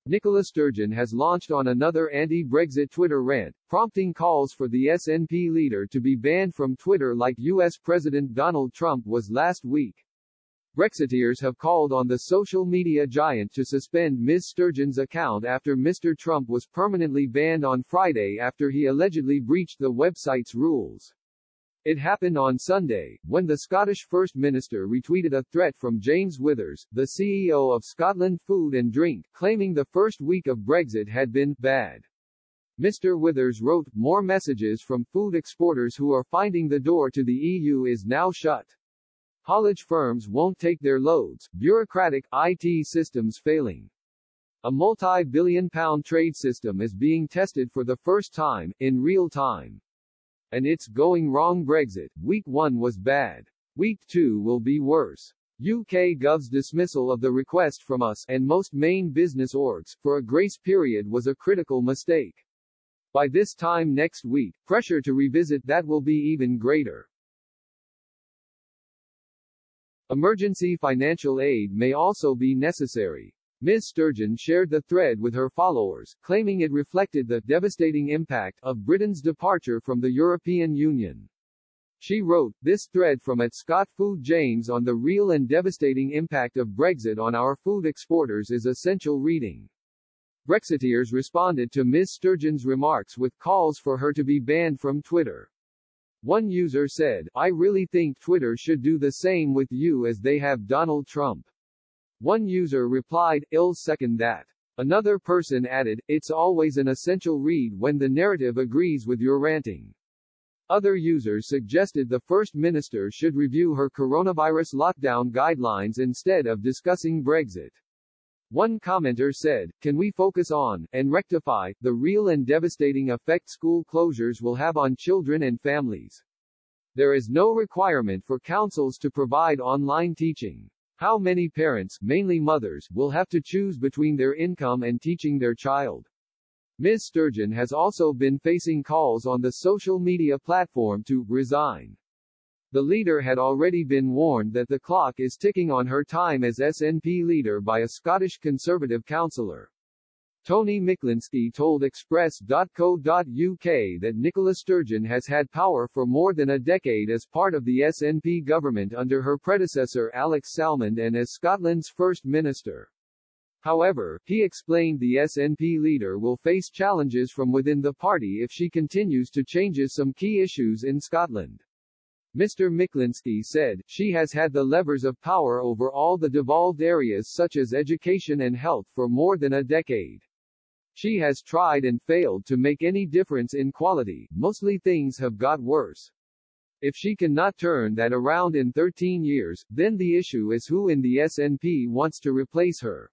Nicola Sturgeon has launched on another anti-Brexit Twitter rant, prompting calls for the SNP leader to be banned from Twitter like US President Donald Trump was last week. Brexiteers have called on the social media giant to suspend Ms. Sturgeon's account after Mr. Trump was permanently banned on Friday after he allegedly breached the website's rules. It happened on Sunday, when the Scottish First Minister retweeted a threat from James Withers, the CEO of Scotland Food and Drink, claiming the first week of Brexit had been bad. Mr. Withers wrote, "More messages from food exporters who are finding the door to the EU is now shut. Haulage firms won't take their loads, bureaucratic, IT systems failing. A multi-billion-pound trade system is being tested for the first time, in real time. And it's going wrong. Brexit, week 1 was bad. Week 2 will be worse. UK Gov's dismissal of the request from us, and most main business orgs, for a grace period was a critical mistake. By this time next week, pressure to revisit that will be even greater. Emergency financial aid may also be necessary." Ms. Sturgeon shared the thread with her followers, claiming it reflected the devastating impact of Britain's departure from the European Union. She wrote, "This thread from @ScottFoodJames on the real and devastating impact of Brexit on our food exporters is essential reading." Brexiteers responded to Ms. Sturgeon's remarks with calls for her to be banned from Twitter. One user said, "I really think Twitter should do the same with you as they have Donald Trump." One user replied, "I'll second that." Another person added, "It's always an essential read when the narrative agrees with your ranting." Other users suggested the First Minister should review her coronavirus lockdown guidelines instead of discussing Brexit. One commenter said, "Can we focus on, and rectify, the real and devastating effect school closures will have on children and families? There is no requirement for councils to provide online teaching. How many parents, mainly mothers, will have to choose between their income and teaching their child?" Ms. Sturgeon has also been facing calls on the social media platform to resign. The leader had already been warned that the clock is ticking on her time as SNP leader by a Scottish Conservative councillor. Tony Miklinski told Express.co.uk that Nicola Sturgeon has had power for more than a decade as part of the SNP government under her predecessor Alex Salmond and as Scotland's First Minister. However, he explained the SNP leader will face challenges from within the party if she continues to change some key issues in Scotland. Mr. Miklinski said, "She has had the levers of power over all the devolved areas such as education and health for more than a decade. She has tried and failed to make any difference in quality, mostly things have got worse. If she cannot turn that around in 13 years, then the issue is who in the SNP wants to replace her."